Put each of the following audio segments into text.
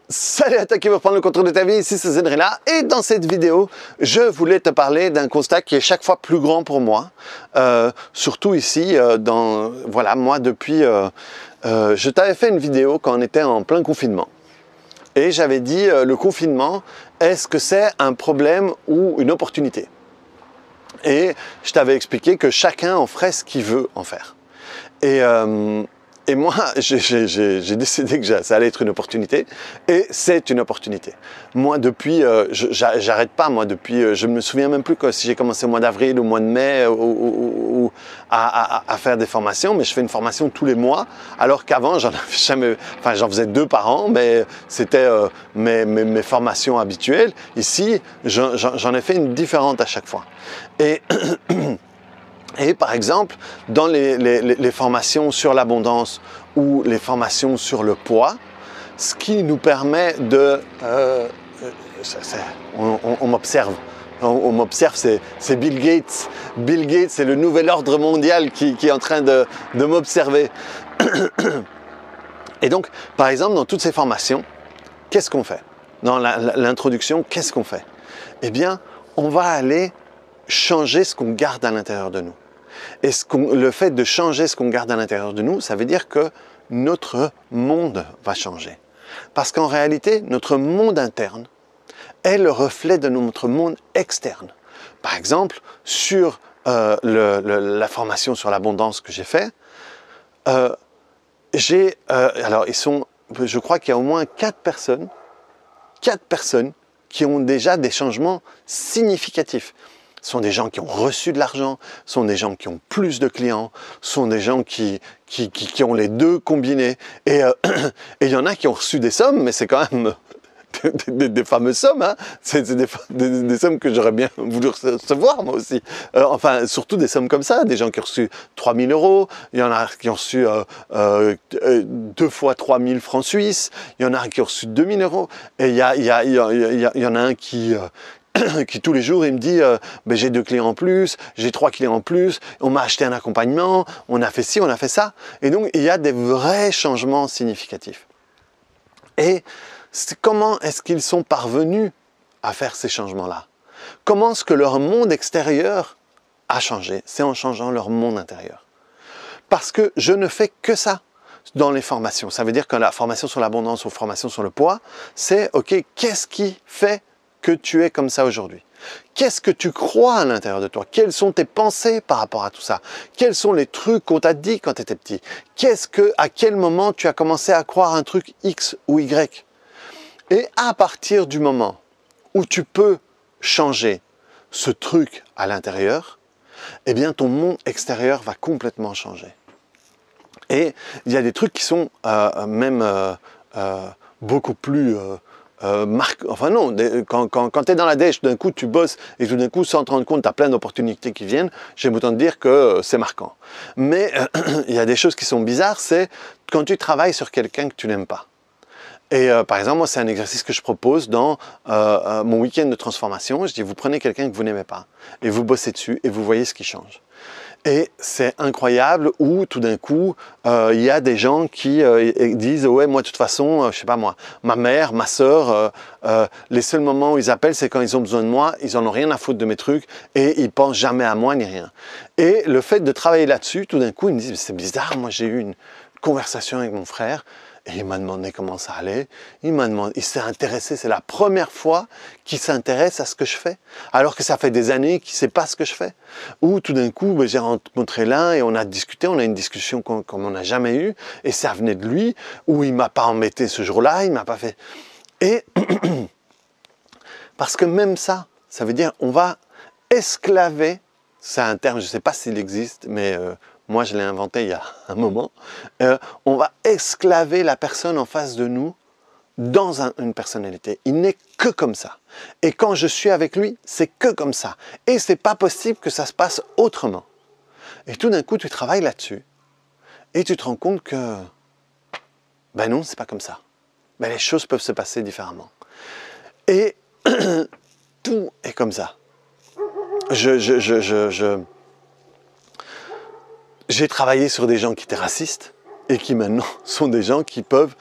Salut à toi qui veut prendre le contrôle de ta vie, ici c'est Zenrela et dans cette vidéo je voulais te parler d'un constat qui est chaque fois plus grand pour moi, surtout ici, voilà, moi depuis, je t'avais fait une vidéo quand on était en plein confinement et j'avais dit le confinement, est-ce que c'est un problème ou une opportunité? Et je t'avais expliqué que chacun en ferait ce qu'il veut en faire. Et moi, j'ai décidé que ça allait être une opportunité, et c'est une opportunité. Moi, depuis, j'arrête pas, moi, depuis, je me souviens même plus si j'ai commencé au mois d'avril, au mois de mai, à faire des formations, mais je fais une formation tous les mois, alors qu'avant, j'en avais jamais, enfin, j'en faisais 2 par an, mais c'était mes formations habituelles. Ici, j'en ai fait une différente à chaque fois. Et par exemple, dans les formations sur l'abondance ou les formations sur le poids, ce qui nous permet de... on m'observe. On m'observe, c'est Bill Gates. Bill Gates, c'est le nouvel ordre mondial qui est en train de m'observer. Et donc, par exemple, dans toutes ces formations, qu'est-ce qu'on fait? Dans l'introduction, qu'est-ce qu'on fait? Eh bien, on va aller changer ce qu'on garde à l'intérieur de nous. Et le fait de changer ce qu'on garde à l'intérieur de nous, ça veut dire que notre monde va changer. Parce qu'en réalité, notre monde interne est le reflet de notre monde externe. Par exemple, sur la formation sur l'abondance que j'ai fait, alors je crois qu'il y a au moins 4 personnes qui ont déjà des changements significatifs. Ce sont des gens qui ont reçu de l'argent, ce sont des gens qui ont plus de clients, ce sont des gens qui ont les deux combinés. Et il y en a qui ont reçu des sommes, mais c'est quand même des fameuses sommes. Hein. C'est des sommes que j'aurais bien voulu recevoir moi aussi. Enfin, surtout des sommes comme ça, des gens qui ont reçu 3 000 €, il y en a qui ont reçu 2 fois 3 000 francs suisses, il y en a qui ont reçu 2 000 €, et il y en a un qui tous les jours, il me dit j'ai 2 clients en plus, j'ai 3 clients en plus, on m'a acheté un accompagnement, on a fait ci, on a fait ça. Et donc, il y a des vrais changements significatifs. Et comment est-ce qu'ils sont parvenus à faire ces changements-là? Comment est-ce que leur monde extérieur a changé? C'est en changeant leur monde intérieur. Parce que je ne fais que ça dans les formations. Ça veut dire que la formation sur l'abondance ou formation sur le poids, c'est OK, qu'est-ce qui fait que tu es comme ça aujourd'hui? Qu'est-ce que tu crois à l'intérieur de toi? Quelles sont tes pensées par rapport à tout ça? Quels sont les trucs qu'on t'a dit quand tu étais petit? À quel moment tu as commencé à croire un truc X ou Y? Et à partir du moment où tu peux changer ce truc à l'intérieur, eh bien ton monde extérieur va complètement changer. Et il y a des trucs qui sont beaucoup plus... enfin non, quand tu es dans la dèche, d'un coup tu bosses et tout d'un coup sans te rendre compte tu as plein d'opportunités qui viennent, j'aime autant te dire que c'est marquant. Mais il y a des choses qui sont bizarres, c'est quand tu travailles sur quelqu'un que tu n'aimes pas. Et par exemple, moi c'est un exercice que je propose dans mon week-end de transformation. Je dis vous prenez quelqu'un que vous n'aimez pas et vous bossez dessus et vous voyez ce qui change. Et c'est incroyable où tout d'un coup, il y a des gens qui disent « Ouais, moi de toute façon, je sais pas moi, ma mère, ma sœur, les seuls moments où ils appellent, c'est quand ils ont besoin de moi, ils en ont rien à foutre de mes trucs et ils pensent jamais à moi ni rien. » Et le fait de travailler là-dessus, tout d'un coup, ils me disent « C'est bizarre, moi j'ai eu une conversation avec mon frère, et il m'a demandé comment ça allait, il s'est intéressé, c'est la première fois qu'il s'intéresse à ce que je fais, alors que ça fait des années qu'il ne sait pas ce que je fais. » Ou tout d'un coup, j'ai rencontré l'un et on a discuté, on a une discussion comme on n'a jamais eue, et ça venait de lui, ou il ne m'a pas embêté ce jour-là, il ne m'a pas fait... Et parce que même ça, ça veut dire on va esclaver, c'est un terme, je ne sais pas s'il existe, mais... moi, je l'ai inventé il y a un moment. On va esclaver la personne en face de nous dans une personnalité. Il n'est que comme ça. Et quand je suis avec lui, c'est que comme ça. Et c'est pas possible que ça se passe autrement. Et tout d'un coup, tu travailles là-dessus. Et tu te rends compte que, ben non, c'est pas comme ça. Ben les choses peuvent se passer différemment. Et tout est comme ça. J'ai travaillé sur des gens qui étaient racistes, et qui maintenant sont des gens qui peuvent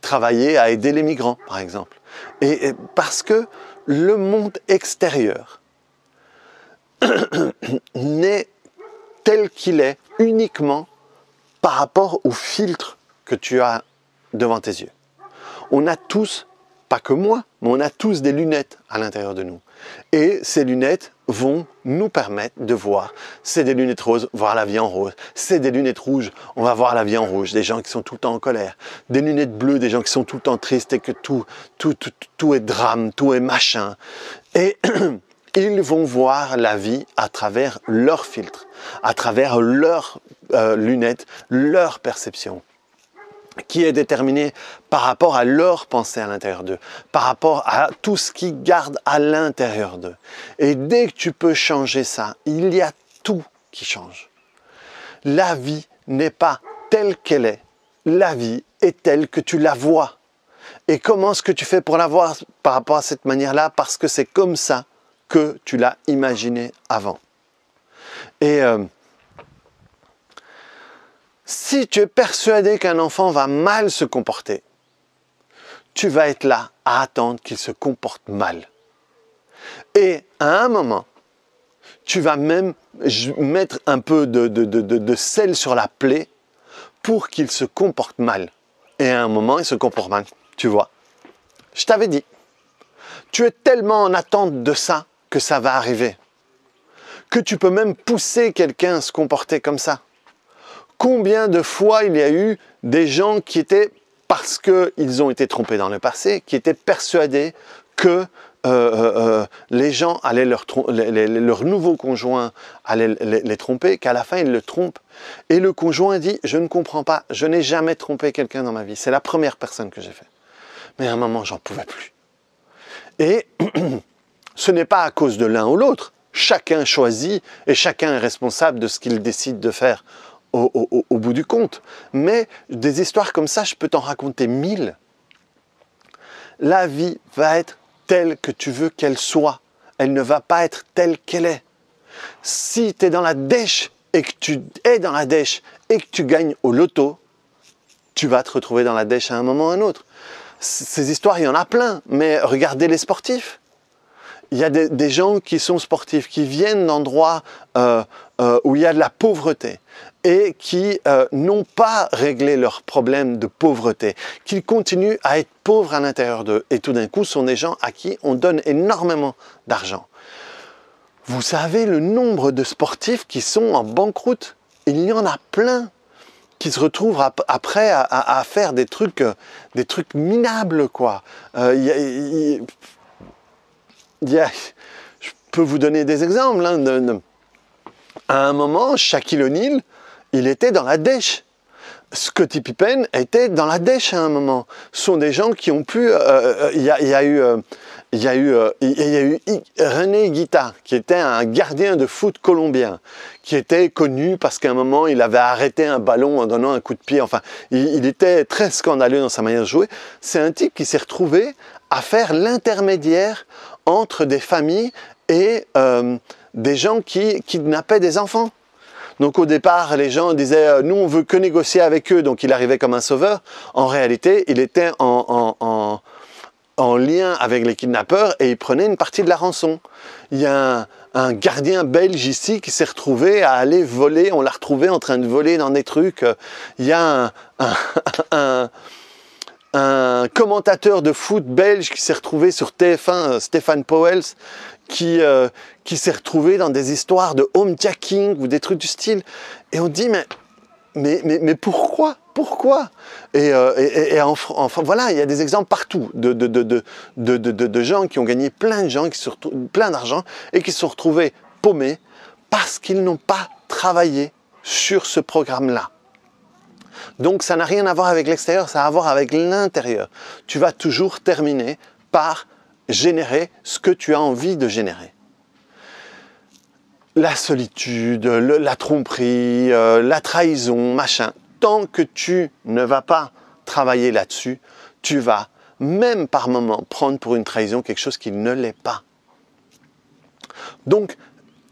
travailler à aider les migrants, par exemple. Et parce que le monde extérieur n'est tel qu'il est uniquement par rapport au filtre que tu as devant tes yeux. On a tous, pas que moi, mais on a tous des lunettes à l'intérieur de nous. Et ces lunettes vont nous permettre de voir. C'est des lunettes roses, voir la vie en rose. C'est des lunettes rouges, on va voir la vie en rouge. Des gens qui sont tout le temps en colère. Des lunettes bleues, des gens qui sont tout le temps tristes et que tout est drame, tout est machin. Et ils vont voir la vie à travers leur filtre, à travers leurs lunettes, leur perception, qui est déterminée par rapport à leur pensée à l'intérieur d'eux, par rapport à tout ce qu'ils gardent à l'intérieur d'eux. Et dès que tu peux changer ça, il y a tout qui change. La vie n'est pas telle qu'elle est. La vie est telle que tu la vois. Et comment est-ce que tu fais pour la voir par rapport à cette manière-là? Parce que c'est comme ça que tu l'as imaginé avant. Et si tu es persuadé qu'un enfant va mal se comporter, tu vas être là à attendre qu'il se comporte mal. Et à un moment, tu vas même mettre un peu de sel sur la plaie pour qu'il se comporte mal. Et à un moment, il se comporte mal. Tu vois, je t'avais dit, tu es tellement en attente de ça que ça va arriver, que tu peux même pousser quelqu'un à se comporter comme ça. Combien de fois il y a eu des gens qui étaient, parce qu'ils ont été trompés dans le passé, qui étaient persuadés que les gens allaient leur nouveau conjoint allait les tromper, qu'à la fin ils le trompent. Et le conjoint dit « Je ne comprends pas, je n'ai jamais trompé quelqu'un dans ma vie, c'est la première personne que j'ai fait. » Mais à un moment, j'en pouvais plus. Et ce n'est pas à cause de l'un ou l'autre. Chacun choisit et chacun est responsable de ce qu'il décide de faire au bout du compte. Mais des histoires comme ça, je peux t'en raconter 1000. La vie va être telle que tu veux qu'elle soit. Elle ne va pas être telle qu'elle est. Si tu es dans la dèche et que tu es dans la dèche et que tu gagnes au loto, tu vas te retrouver dans la dèche à un moment ou à un autre. Ces histoires, il y en a plein, mais regardez les sportifs. Il y a des gens qui sont sportifs, qui viennent d'endroits où il y a de la pauvreté et qui n'ont pas réglé leurs problèmes de pauvreté, qui continuent à être pauvres à l'intérieur d'eux. Et tout d'un coup, ce sont des gens à qui on donne énormément d'argent. Vous savez le nombre de sportifs qui sont en banqueroute? Il y en a plein qui se retrouvent après à faire des trucs minables, quoi. Je peux vous donner des exemples. Hein, à un moment, Shaquille O'Neal, il était dans la dèche. Scottie Pippen était dans la dèche à un moment. Ce sont des gens qui ont pu... Il y a eu René Higuita, qui était un gardien de foot colombien, qui était connu parce qu'à un moment, il avait arrêté un ballon en donnant un coup de pied. Enfin, il était très scandaleux dans sa manière de jouer. C'est un type qui s'est retrouvé à faire l'intermédiaire entre des familles et des gens qui kidnappaient des enfants. Donc au départ, les gens disaient « nous, on veut que négocier avec eux », donc il arrivait comme un sauveur. En réalité, il était en lien avec les kidnappeurs et il prenait une partie de la rançon. Il y a un gardien belge ici qui s'est retrouvé à aller voler, on l'a retrouvé en train de voler dans des trucs. Il y a un commentateur de foot belge qui s'est retrouvé sur TF1, Stéphane Pauwels, qui s'est retrouvé dans des histoires de homejacking ou des trucs du style. Et on dit, mais pourquoi? Pourquoi? Et enfin, voilà, il y a des exemples partout de gens qui ont gagné plein d'argent et qui se sont retrouvés paumés parce qu'ils n'ont pas travaillé sur ce programme-là. Donc ça n'a rien à voir avec l'extérieur, ça a à voir avec l'intérieur. Tu vas toujours terminer par générer ce que tu as envie de générer. La solitude, la tromperie, la trahison, machin. Tant que tu ne vas pas travailler là-dessus, tu vas, même par moment, prendre pour une trahison quelque chose qui ne l'est pas. Donc,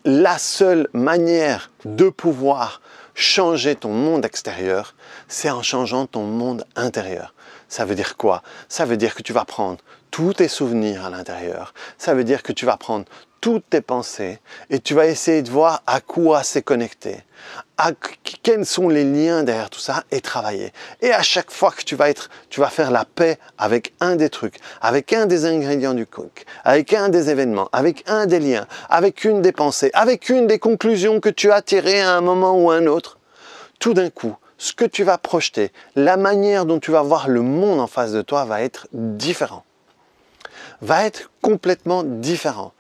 la seule manière de pouvoir changer ton monde extérieur, c'est en changeant ton monde intérieur. Ça veut dire quoi? Ça veut dire que tu vas prendre tous tes souvenirs à l'intérieur. Ça veut dire que tu vas prendre toutes tes pensées et tu vas essayer de voir à quoi c'est connecté, quels sont les liens derrière tout ça et travailler. Et à chaque fois que tu vas faire la paix avec un des trucs, avec un des ingrédients du cook, avec un des événements, avec un des liens, avec une des pensées, avec une des conclusions que tu as tirées à un moment ou à un autre, tout d'un coup, ce que tu vas projeter, la manière dont tu vas voir le monde en face de toi va être différent. Va être complètement différent.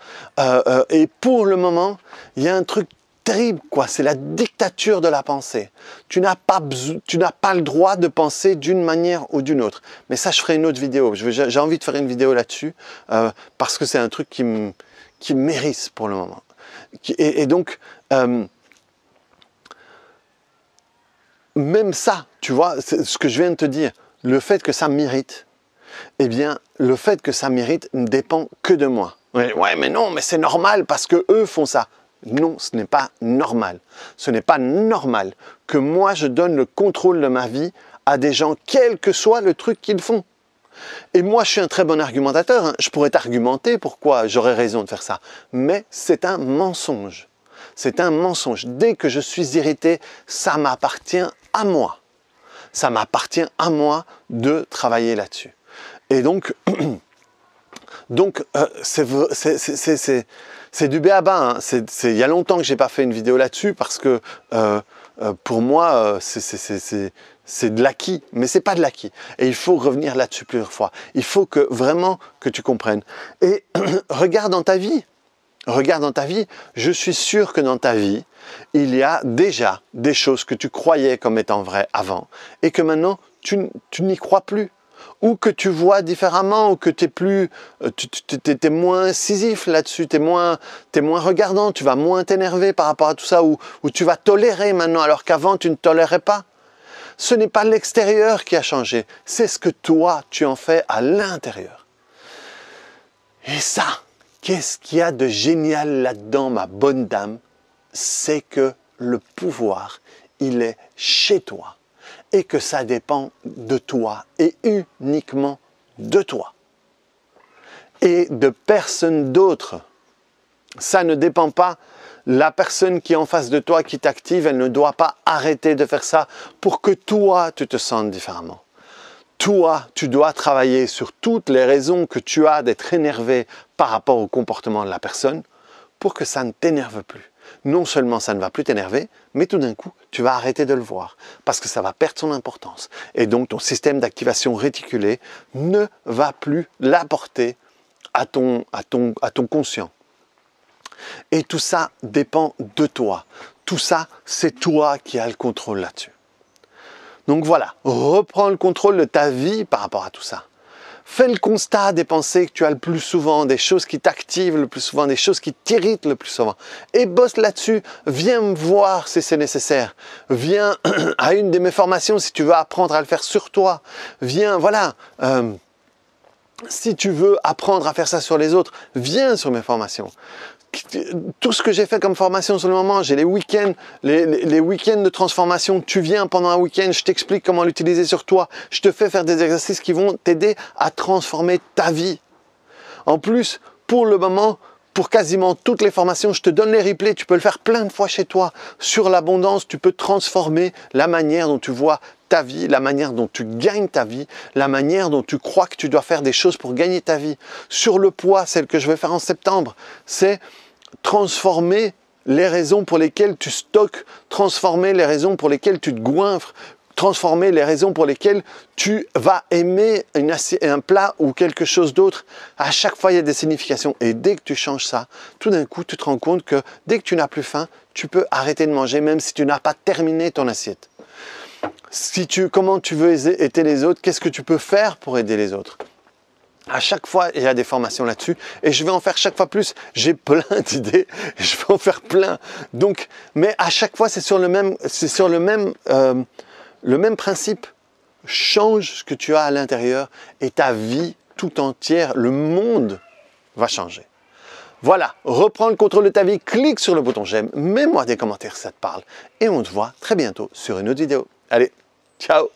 Et pour le moment, il y a un truc terrible, quoi. C'est la dictature de la pensée. Tu n'as pas le droit de penser d'une manière ou d'une autre. Mais ça, je ferai une autre vidéo. J'ai envie de faire une vidéo là-dessus parce que c'est un truc qui m'hérisse pour le moment. Et donc, même ça, tu vois, ce que je viens de te dire, le fait que ça m'irrite, eh bien, le fait que ça m'irrite ne dépend que de moi. Ouais, mais non, mais c'est normal parce que eux font ça. Non, ce n'est pas normal. Ce n'est pas normal que moi, je donne le contrôle de ma vie à des gens, quel que soit le truc qu'ils font. Et moi, je suis un très bon argumentateur. Hein. Je pourrais t'argumenter pourquoi j'aurais raison de faire ça. Mais c'est un mensonge. C'est un mensonge. Dès que je suis irrité, ça m'appartient à moi. Ça m'appartient à moi de travailler là-dessus. Et donc, c'est du b.a.-ba. Hein. Il y a longtemps que je n'ai pas fait une vidéo là-dessus parce que pour moi, c'est de l'acquis, mais ce n'est pas de l'acquis. Et il faut revenir là-dessus plusieurs fois. Il faut vraiment que tu comprennes. Et regarde dans ta vie. Regarde dans ta vie. Je suis sûr que dans ta vie, il y a déjà des choses que tu croyais comme étant vraies avant et que maintenant, tu n'y crois plus. Ou que tu vois différemment, ou que tu es moins incisif là-dessus, tu es moins regardant, tu vas moins t'énerver par rapport à tout ça, ou tu vas tolérer maintenant alors qu'avant tu ne tolérais pas. Ce n'est pas l'extérieur qui a changé, c'est ce que toi tu en fais à l'intérieur. Et ça, qu'est-ce qu'il y a de génial là-dedans, ma bonne dame? C'est que le pouvoir, il est chez toi. Et que ça dépend de toi et uniquement de toi et de personne d'autre. Ça ne dépend pas, la personne qui est en face de toi, qui t'active, elle ne doit pas arrêter de faire ça pour que toi, tu te sentes différemment. Toi, tu dois travailler sur toutes les raisons que tu as d'être énervé par rapport au comportement de la personne pour que ça ne t'énerve plus. Non seulement ça ne va plus t'énerver, mais tout d'un coup, tu vas arrêter de le voir parce que ça va perdre son importance. Et donc, ton système d'activation réticulée ne va plus l'apporter à ton conscient. Et tout ça dépend de toi. Tout ça, c'est toi qui as le contrôle là-dessus. Donc voilà, reprends le contrôle de ta vie par rapport à tout ça. Fais le constat des pensées que tu as le plus souvent, des choses qui t'activent le plus souvent, des choses qui t'irritent le plus souvent. Et bosse là-dessus. Viens me voir si c'est nécessaire. Viens à une de mes formations si tu veux apprendre à le faire sur toi. Viens, voilà. Si tu veux apprendre à faire ça sur les autres, viens sur mes formations. Tout ce que j'ai fait comme formation sur le moment, j'ai les week-ends, les week-ends de transformation. Tu viens pendant un week-end, je t'explique comment l'utiliser sur toi. Je te fais faire des exercices qui vont t'aider à transformer ta vie. En plus, pour le moment, pour quasiment toutes les formations, je te donne les replays. Tu peux le faire plein de fois chez toi. Sur l'abondance, tu peux transformer la manière dont tu vois ta vie, la manière dont tu gagnes ta vie, la manière dont tu crois que tu dois faire des choses pour gagner ta vie. Sur le poids, celle que je vais faire en septembre, c'est transformer les raisons pour lesquelles tu stockes, transformer les raisons pour lesquelles tu te goinfres, transformer les raisons pour lesquelles tu vas aimer un plat ou quelque chose d'autre. À chaque fois, il y a des significations. Et dès que tu changes ça, tout d'un coup, tu te rends compte que dès que tu n'as plus faim, tu peux arrêter de manger, même si tu n'as pas terminé ton assiette. Comment tu veux aider les autres? Qu'est-ce que tu peux faire pour aider les autres? À chaque fois, il y a des formations là-dessus et je vais en faire chaque fois plus. J'ai plein d'idées, je vais en faire plein. Donc, mais à chaque fois, c'est sur le même principe. Change ce que tu as à l'intérieur et ta vie tout entière, le monde va changer. Voilà, reprends le contrôle de ta vie, clique sur le bouton j'aime, mets-moi des commentaires si ça te parle et on te voit très bientôt sur une autre vidéo. Allez, ciao!